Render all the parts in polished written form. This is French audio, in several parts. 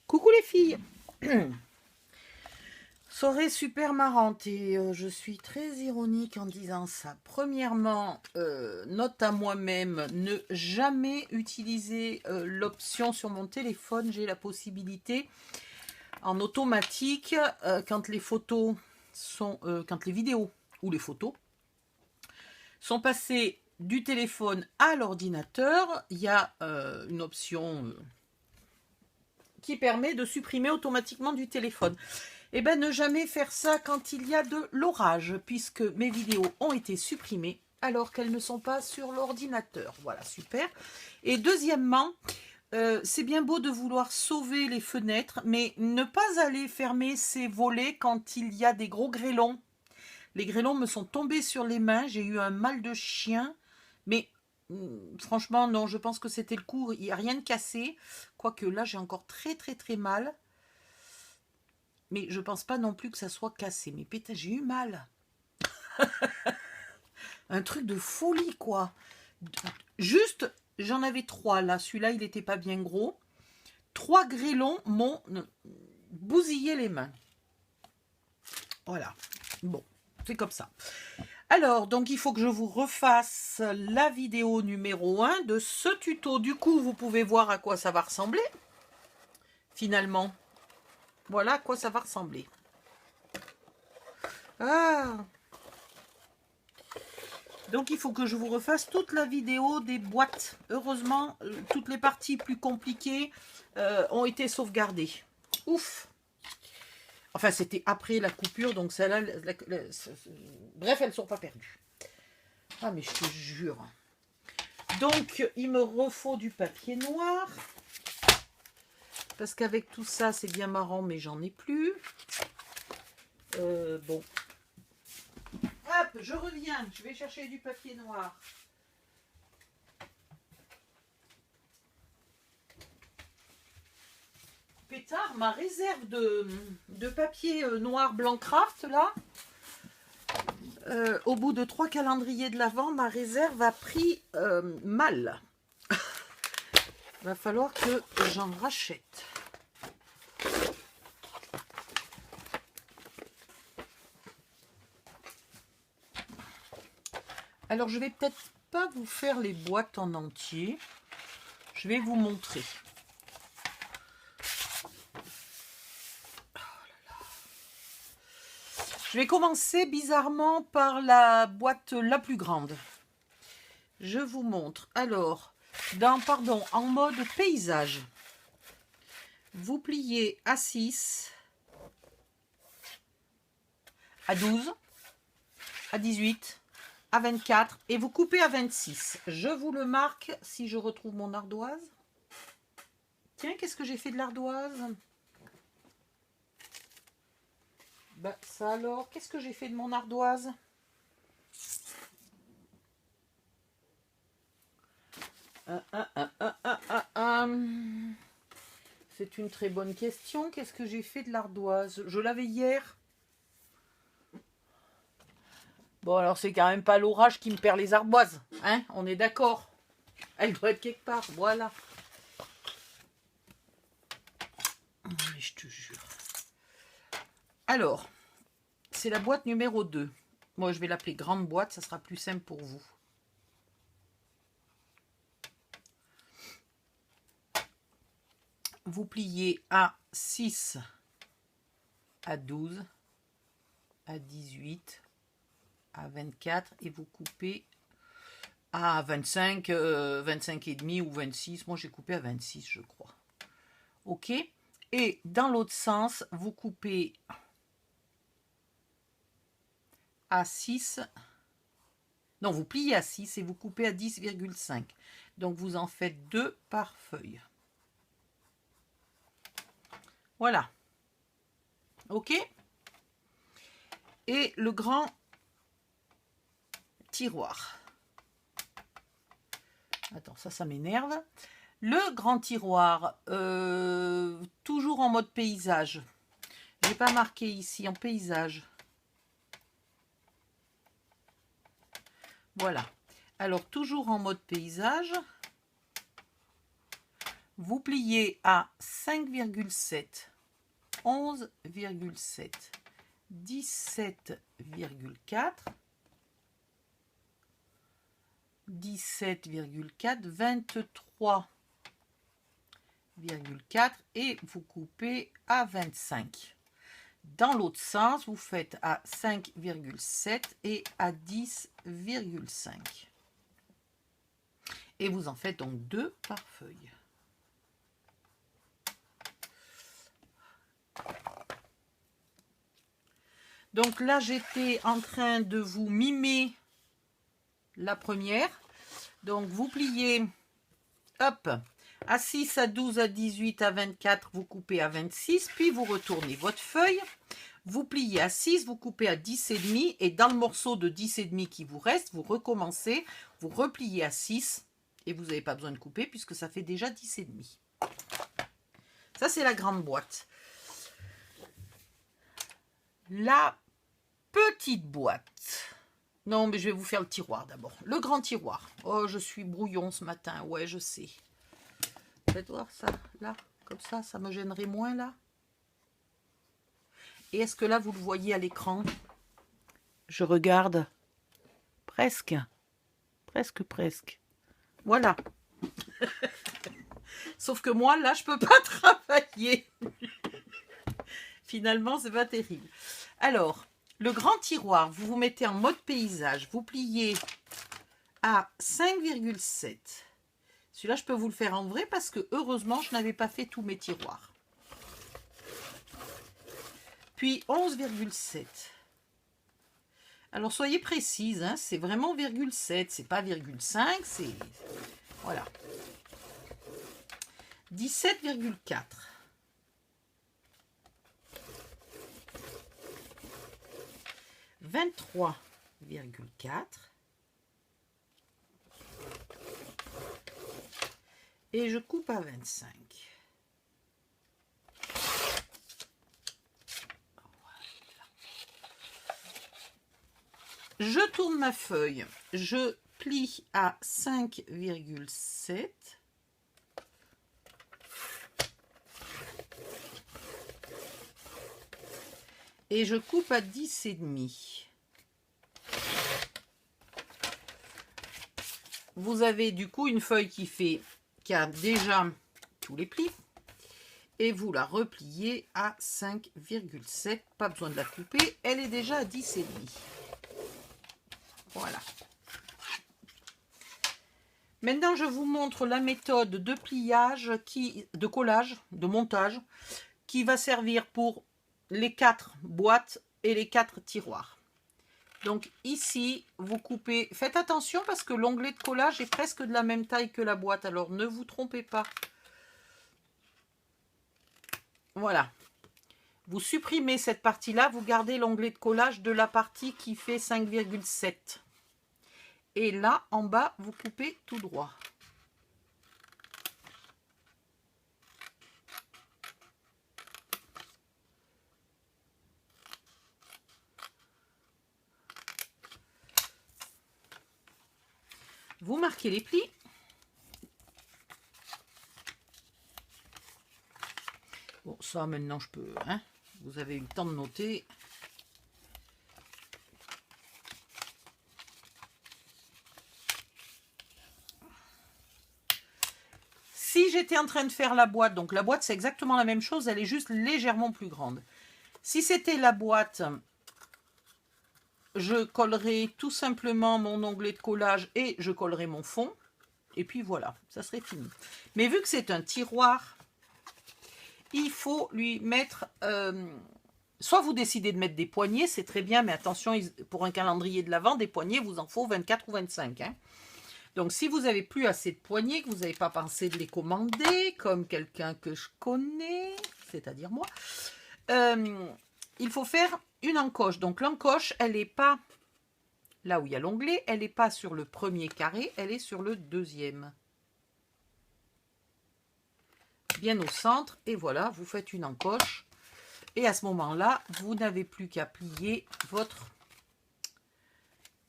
Coucou les filles. Soirée super marrante et je suis très ironique en disant ça. Premièrement, note à moi-même, ne jamais utiliser l'option sur mon téléphone. J'ai la possibilité en automatique quand les photos sont, quand les vidéos ou les photos sont passées du téléphone à l'ordinateur, il y a une option qui permet de supprimer automatiquement du téléphone. Eh bien, ne jamais faire ça quand il y a de l'orage, puisque mes vidéos ont été supprimées alors qu'elles ne sont pas sur l'ordinateur. Voilà, super. Et deuxièmement, c'est bien beau de vouloir sauver les fenêtres, mais ne pas aller fermer ses volets quand il y a des gros grêlons. Les grêlons me sont tombés sur les mains, j'ai eu un mal de chien, mais franchement, non, je pense que c'était le coup, il n'y a rien de cassé, quoique là, j'ai encore très mal. Mais je pense pas non plus que ça soit cassé. Mais putain, j'ai eu mal. Un truc de folie, quoi. Juste, j'en avais 3 là. Celui-là, il n'était pas bien gros. 3 grêlons m'ont bousillé les mains. Voilà. Bon, c'est comme ça. Alors, donc il faut que je vous refasse la vidéo numéro 1 de ce tuto. Du coup, vous pouvez voir à quoi ça va ressembler. Finalement. Voilà à quoi ça va ressembler. Ah. Donc il faut que je vous refasse toute la vidéo des boîtes. Heureusement, toutes les parties plus compliquées ont été sauvegardées. Ouf. Enfin, c'était après la coupure, donc celle-là... Bref, elles ne sont pas perdues. Ah, mais je te jure. Donc, il me refaut du papier noir. Parce qu'avec tout ça, c'est bien marrant, mais j'en ai plus. Bon. Hop, je reviens. Je vais chercher du papier noir. Pétard, ma réserve de papier noir blanc craft, là, au bout de 3 calendriers de l'Avent, ma réserve a pris mal. Va falloir que j'en rachète. Alors, je vais peut-être pas vous faire les boîtes en entier. Je vais vous montrer. Je vais commencer bizarrement par la boîte la plus grande. Je vous montre. Alors, en mode paysage, vous pliez à 6, à 12, à 18, à 24 et vous coupez à 26. Je vous le marque si je retrouve mon ardoise. Tiens, qu'est-ce que j'ai fait de l'ardoise? Ben, ça alors, qu'est-ce que j'ai fait de mon ardoise? C'est une très bonne question. Qu'est-ce que j'ai fait de l'ardoise? Je l'avais hier. Bon, alors c'est quand même pas l'orage qui me perd les ardoises. Hein? On est d'accord. Elle doit être quelque part. Voilà. Mais je te jure. Alors, c'est la boîte numéro 2. Moi, je vais l'appeler grande boîte. Ça sera plus simple pour vous. Vous pliez à 6, à 12, à 18, à 24 et vous coupez à 25, 25 et demi ou 26. Moi, j'ai coupé à 26, je crois. Ok. Et dans l'autre sens, vous coupez à 6. Non, vous pliez à 6 et vous coupez à 10,5. Donc, vous en faites 2 par feuille. Voilà. Ok. Et le grand tiroir. Attends, ça m'énerve. Le grand tiroir, toujours en mode paysage. Je n'ai pas marqué ici en paysage. Voilà. Alors, toujours en mode paysage. Vous pliez à 5,7, 11,7, 17,4, 17,4, 23,4 et vous coupez à 25. Dans l'autre sens, vous faites à 5,7 et à 10,5. Et vous en faites donc 2 par feuille. Donc là, j'étais en train de vous mimer la première. Donc vous pliez, hop, à 6, à 12, à 18, à 24, vous coupez à 26, puis vous retournez votre feuille, vous pliez à 6, vous coupez à 10,5, et dans le morceau de 10,5 qui vous reste, vous recommencez, vous repliez à 6, et vous n'avez pas besoin de couper puisque ça fait déjà 10,5. Ça, c'est la grande boîte. La petite boîte. Non, mais je vais vous faire le tiroir d'abord. Le grand tiroir. Oh, je suis brouillon ce matin. Ouais, je sais. Faites voir ça, là, comme ça me gênerait moins, là. Et est-ce que là, vous le voyez à l'écran? Je regarde. Presque. Presque. Voilà. Sauf que moi, là, je peux pas travailler. Finalement, c'est pas terrible. Alors, le grand tiroir, vous vous mettez en mode paysage. Vous pliez à 5,7. Celui-là, je peux vous le faire en vrai parce que, heureusement, je n'avais pas fait tous mes tiroirs. Puis 11,7. Alors, soyez précise, hein, c'est vraiment 0,7. C'est pas 0,5, c'est... Voilà. 17,4. 23,4. Et je coupe à 25. Je tourne ma feuille. Je plie à 5,7. Et je coupe à 10,5. Vous avez du coup une feuille qui a déjà tous les plis. Et vous la repliez à 5,7. Pas besoin de la couper. Elle est déjà à 10,5. Voilà. Maintenant, je vous montre la méthode de pliage, de collage, de montage, qui va servir pour les 4 boîtes et les 4 tiroirs. Donc ici, vous coupez, faites attention parce que l'onglet de collage est presque de la même taille que la boîte, alors ne vous trompez pas. Voilà. Vous supprimez cette partie-là, vous gardez l'onglet de collage de la partie qui fait 5,7. Et là, en bas, vous coupez tout droit. Vous marquez les plis. Bon, ça, maintenant, je peux... Hein, vous avez eu le temps de noter. Si j'étais en train de faire la boîte, donc la boîte, c'est exactement la même chose, elle est juste légèrement plus grande. Si c'était la boîte... Je collerai tout simplement mon onglet de collage et je collerai mon fond. Et puis voilà, ça serait fini. Mais vu que c'est un tiroir, il faut lui mettre... soit vous décidez de mettre des poignées, c'est très bien, mais attention, pour un calendrier de l'Avent, des poignées, vous en faut 24 ou 25. Hein. Donc si vous n'avez plus assez de poignées, que vous n'avez pas pensé de les commander, comme quelqu'un que je connais, c'est-à-dire moi, il faut faire une encoche. Donc l'encoche, elle n'est pas là où il y a l'onglet, elle n'est pas sur le premier carré, elle est sur le deuxième. Bien au centre, et voilà, vous faites une encoche. Et à ce moment-là, vous n'avez plus qu'à plier votre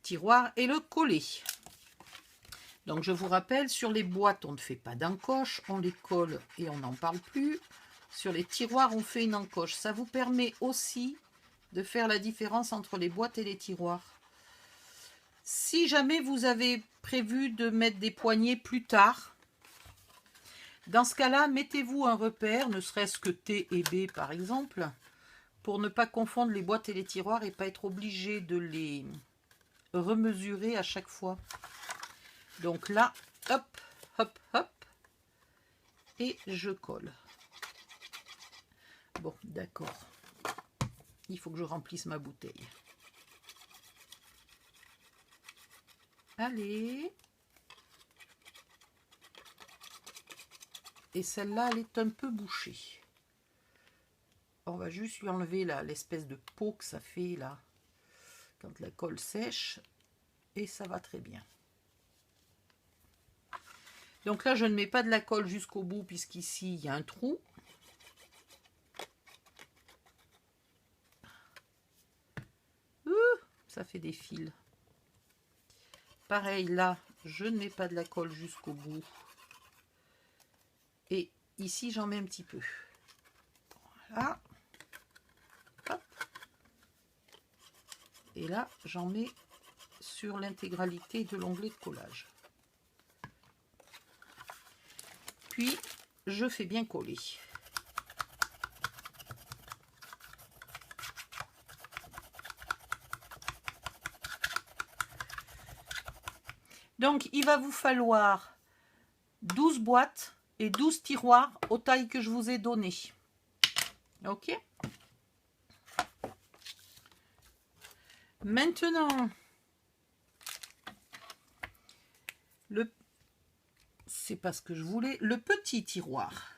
tiroir et le coller. Donc je vous rappelle, sur les boîtes, on ne fait pas d'encoche, on les colle et on n'en parle plus. Sur les tiroirs, on fait une encoche. Ça vous permet aussi de faire la différence entre les boîtes et les tiroirs. Si jamais vous avez prévu de mettre des poignées plus tard, dans ce cas-là, mettez-vous un repère, ne serait-ce que T et B par exemple, pour ne pas confondre les boîtes et les tiroirs et pas être obligé de les remesurer à chaque fois. Donc là, hop, hop, hop, et je colle. Bon, d'accord. Il faut que je remplisse ma bouteille. Allez. Et celle-là, elle est un peu bouchée. On va juste lui enlever l'espèce de peau que ça fait là, quand la colle sèche. Et ça va très bien. Donc là, je ne mets pas de la colle jusqu'au bout, puisqu'ici, il y a un trou. Ça fait des fils. Pareil, là, je ne mets pas de la colle jusqu'au bout. Et ici, j'en mets un petit peu. Voilà. Hop. Et là, j'en mets sur l'intégralité de l'onglet de collage. Puis, je fais bien coller. Donc, il va vous falloir 12 boîtes et 12 tiroirs aux tailles que je vous ai données. Ok? Maintenant, c'est pas ce que je voulais, le petit tiroir.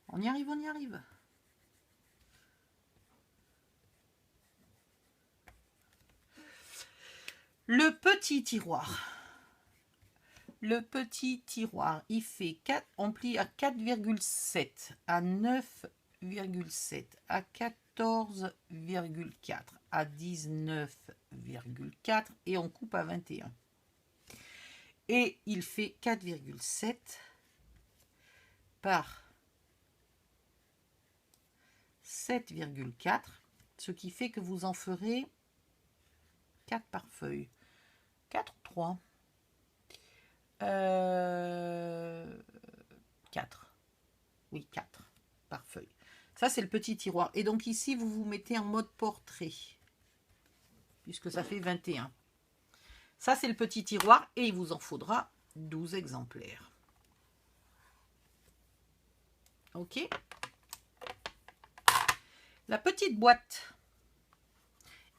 On y arrive, on y arrive. Le petit tiroir. Le petit tiroir, il fait 4, on plie à 4,7, à 9,7, à 14,4, à 19,4 et on coupe à 21. Et il fait 4,7 par 7,4, ce qui fait que vous en ferez 4 par feuille. 4 ou 3 4. Oui, 4 par feuille. Ça, c'est le petit tiroir. Et donc ici, vous vous mettez en mode portrait, puisque ça fait 21. Ça, c'est le petit tiroir et il vous en faudra 12 exemplaires. Ok. La petite boîte.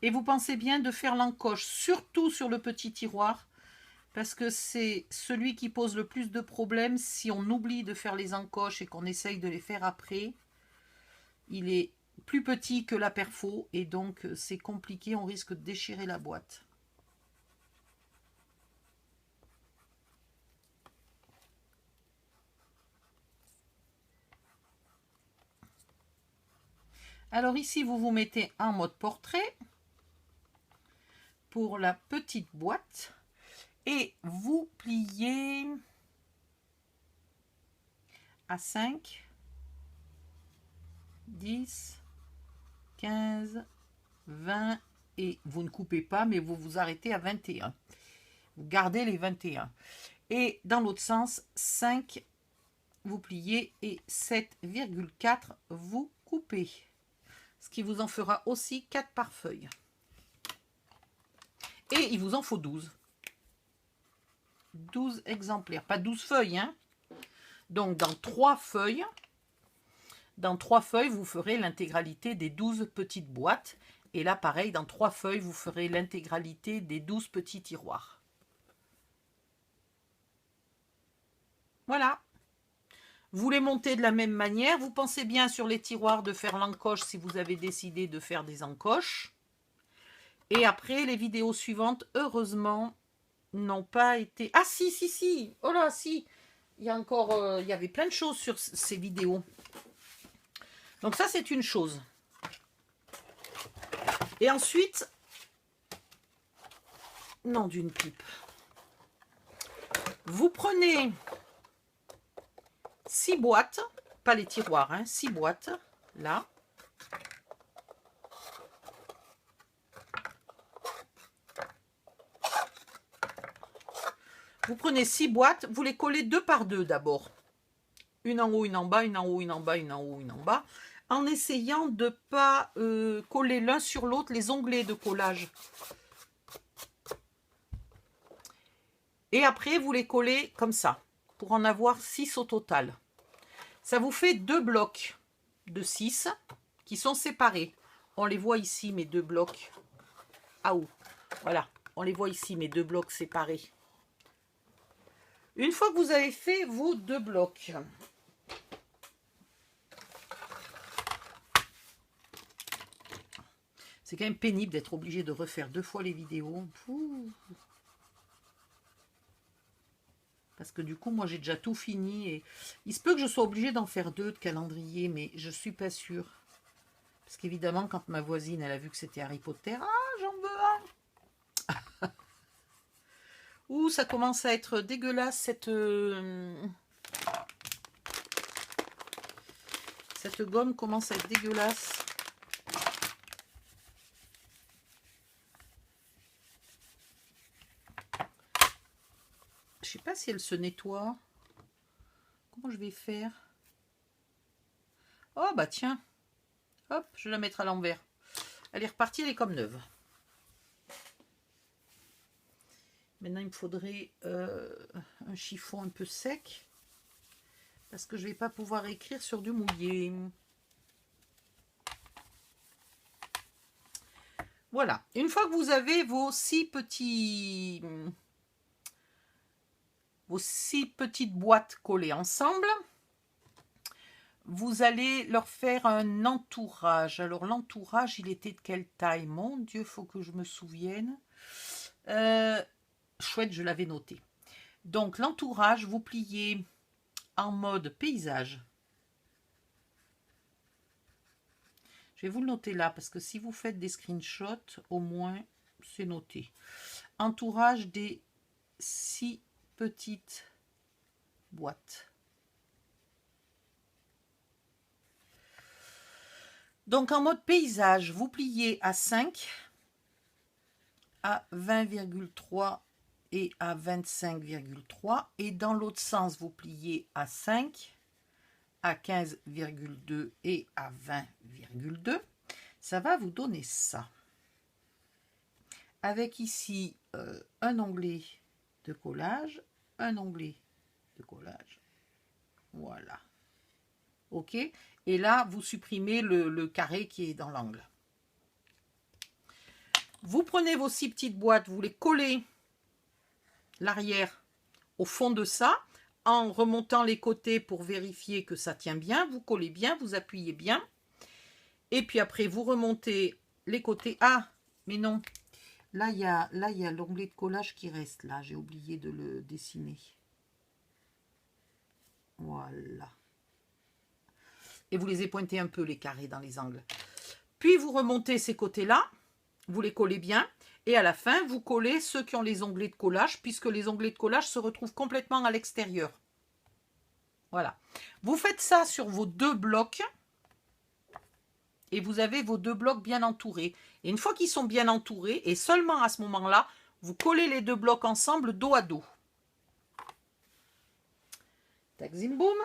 Et vous pensez bien de faire l'encoche, surtout sur le petit tiroir, parce que c'est celui qui pose le plus de problèmes si on oublie de faire les encoches et qu'on essaye de les faire après. Il est plus petit que la perfo et donc c'est compliqué, on risque de déchirer la boîte. Alors ici, vous vous mettez en mode portrait pour la petite boîte et vous pliez à 5, 10, 15, 20 et vous ne coupez pas mais vous vous arrêtez à 21. Vous gardez les 21. Et dans l'autre sens, 5, vous pliez et 7,4, vous coupez. Ce qui vous en fera aussi 4 par feuille. Et il vous en faut 12. 12 exemplaires, pas 12 feuilles, hein. Donc dans 3 feuilles, vous ferez l'intégralité des 12 petites boîtes. Et là, pareil, dans 3 feuilles, vous ferez l'intégralité des 12 petits tiroirs. Voilà. Vous les montez de la même manière. Vous pensez bien sur les tiroirs de faire l'encoche si vous avez décidé de faire des encoches. Et après, les vidéos suivantes, heureusement, n'ont pas été... Ah si, si, si. Oh là, si. Il y a encore... il y avait plein de choses sur ces vidéos. Donc ça, c'est une chose. Et ensuite, non d'une pipe. Vous prenez 6 boîtes, pas les tiroirs, hein, 6 boîtes, là. Vous prenez 6 boîtes, vous les collez 2 par 2 d'abord. Une en haut, une en bas, une en haut, une en bas, une en haut, une en bas. En essayant de ne pas coller l'un sur l'autre les onglets de collage. Et après, vous les collez comme ça, pour en avoir 6 au total. Ça vous fait 2 blocs de 6 qui sont séparés. On les voit ici, mes 2 blocs. Ah où? Voilà, on les voit ici, mes 2 blocs séparés. Une fois que vous avez fait vos 2 blocs, c'est quand même pénible d'être obligé de refaire 2 fois les vidéos. Pouh. Parce que du coup, moi, j'ai déjà tout fini. Et il se peut que je sois obligée d'en faire 2 de calendrier, mais je ne suis pas sûre. Parce qu'évidemment, quand ma voisine, elle a vu que c'était Harry Potter, ah, j'en veux un. Ouh, ça commence à être dégueulasse, cette gomme commence à être dégueulasse. Je sais pas si elle se nettoie. Comment je vais faire? Oh bah tiens. Hop, je vais la mettre à l'envers. Elle est repartie, elle est comme neuve. Maintenant, il me faudrait un chiffon un peu sec. Parce que je ne vais pas pouvoir écrire sur du mouillé. Voilà. Une fois que vous avez vos 6 petites boîtes collées ensemble, vous allez leur faire un entourage. Alors, l'entourage, il était de quelle taille? Mon Dieu, il faut que je me souvienne. Chouette, je l'avais noté. Donc, l'entourage, vous pliez en mode paysage. Je vais vous le noter là, parce que si vous faites des screenshots, au moins, c'est noté. Entourage des 6 petites boîtes. Donc, en mode paysage, vous pliez à 5, à 20,3 et à 25,3. Et dans l'autre sens, vous pliez à 5, à 15,2 et à 20,2. Ça va vous donner ça. Avec ici un onglet de collage, un onglet de collage. Voilà. OK. Et là, vous supprimez le carré qui est dans l'angle. Vous prenez vos 6 petites boîtes, vous les collez l'arrière au fond de ça, en remontant les côtés pour vérifier que ça tient bien. Vous collez bien, vous appuyez bien. Et puis après, vous remontez les côtés. Ah, mais non. Là, il y a l'onglet de collage qui reste. Là, j'ai oublié de le dessiner. Voilà. Et vous les épointez un peu, les carrés dans les angles. Puis, vous remontez ces côtés-là. Vous les collez bien. Et à la fin, vous collez ceux qui ont les onglets de collage, puisque les onglets de collage se retrouvent complètement à l'extérieur. Voilà. Vous faites ça sur vos 2 blocs. Et vous avez vos 2 blocs bien entourés. Et une fois qu'ils sont bien entourés, et seulement à ce moment-là, vous collez les 2 blocs ensemble dos à dos. Tac, zim, boum.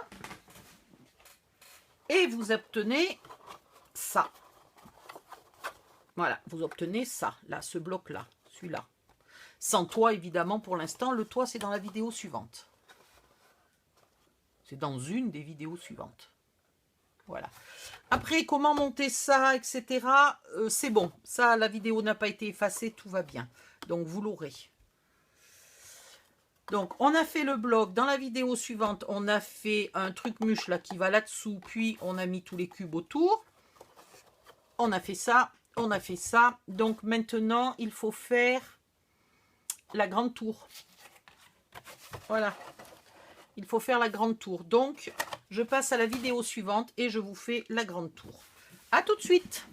Et vous obtenez ça. Voilà, vous obtenez ça, là, ce bloc-là, celui-là. Sans toit, évidemment, pour l'instant. Le toit, c'est dans la vidéo suivante. C'est dans une des vidéos suivantes. Voilà. Après, comment monter ça, etc. C'est bon. Ça, la vidéo n'a pas été effacée, tout va bien. Donc, vous l'aurez. Donc, on a fait le bloc. Dans la vidéo suivante, on a fait un truc mûche là qui va là-dessous. Puis, on a mis tous les cubes autour. On a fait ça. On a fait ça. Donc, maintenant, il faut faire la grande tour. Voilà. Il faut faire la grande tour. Donc, je passe à la vidéo suivante et je vous fais la grande tour. À tout de suite!